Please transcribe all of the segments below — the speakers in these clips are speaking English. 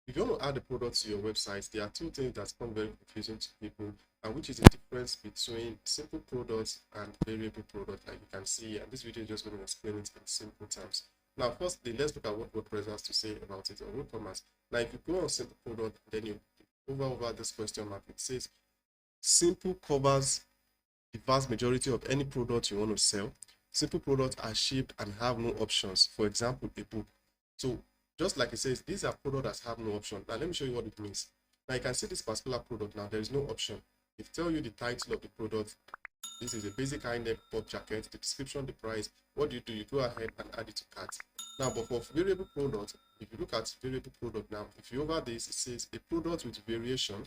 If you want to add a product to your website, there are two things that become very confusing to people, and which is the difference between simple products and variable product, like you can see. And this video is just going to explain it in simple terms. Now, firstly, let's look at what WordPress has to say about it, or WooCommerce. Now, if you go on simple product, then you over this question mark, it says simple covers the vast majority of any product you want to sell. Simple products are shipped and have no options. For example, a book. So just like it says, these are products that have no option. Now let me show you what it means. Now you can see this particular product. Now there is no option. If tell you the title of the product, this is a basic high neck pop jacket, the description, the price. What do? You go ahead and add it to cart. Now, but for variable product, if you look at variable product now, if you over this, it says a product with variation,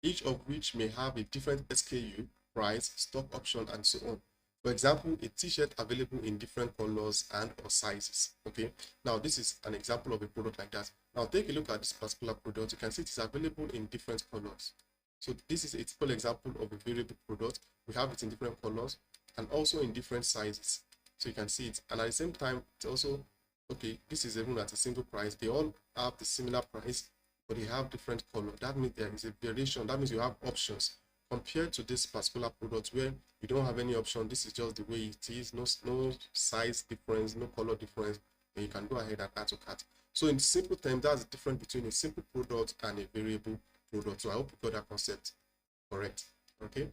each of which may have a different SKU, price, stock option, and so on. For example, a t-shirt available in different colors and or sizes. Okay, now this is an example of a product like that. Now take a look at this particular product. You can see it is available in different colors. So this is a typical example of a variable product. We have it in different colors and also in different sizes. So you can see it, and at the same time, it's also okay. This is even at a single price. They all have the similar price, but they have different color. That means there is a variation. That means you have options compared to this particular product where you don't have any option. This is just the way it is. No size difference, no color difference. And you can go ahead and add to cart. So in simple terms, that's the difference between a simple product and a variable product. So I hope you got that concept correct. Okay.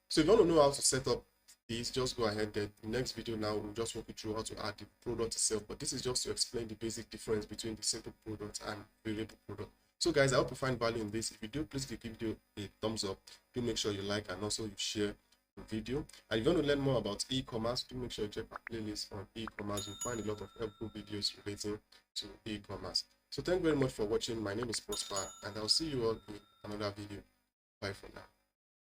So if you want to know how to set up this, just go ahead. The next video now will just walk you through how to add the product itself. But this is just to explain the basic difference between the simple product and variable product. So guys, I hope you find value in this. If you do, please give the video a thumbs up. Do make sure you like and also you share the video. And if you want to learn more about e-commerce, do make sure you check our playlist on e-commerce. You'll find a lot of helpful videos relating to e-commerce. So thank you very much for watching. My name is Prosper, and I'll see you all in another video. Bye for now.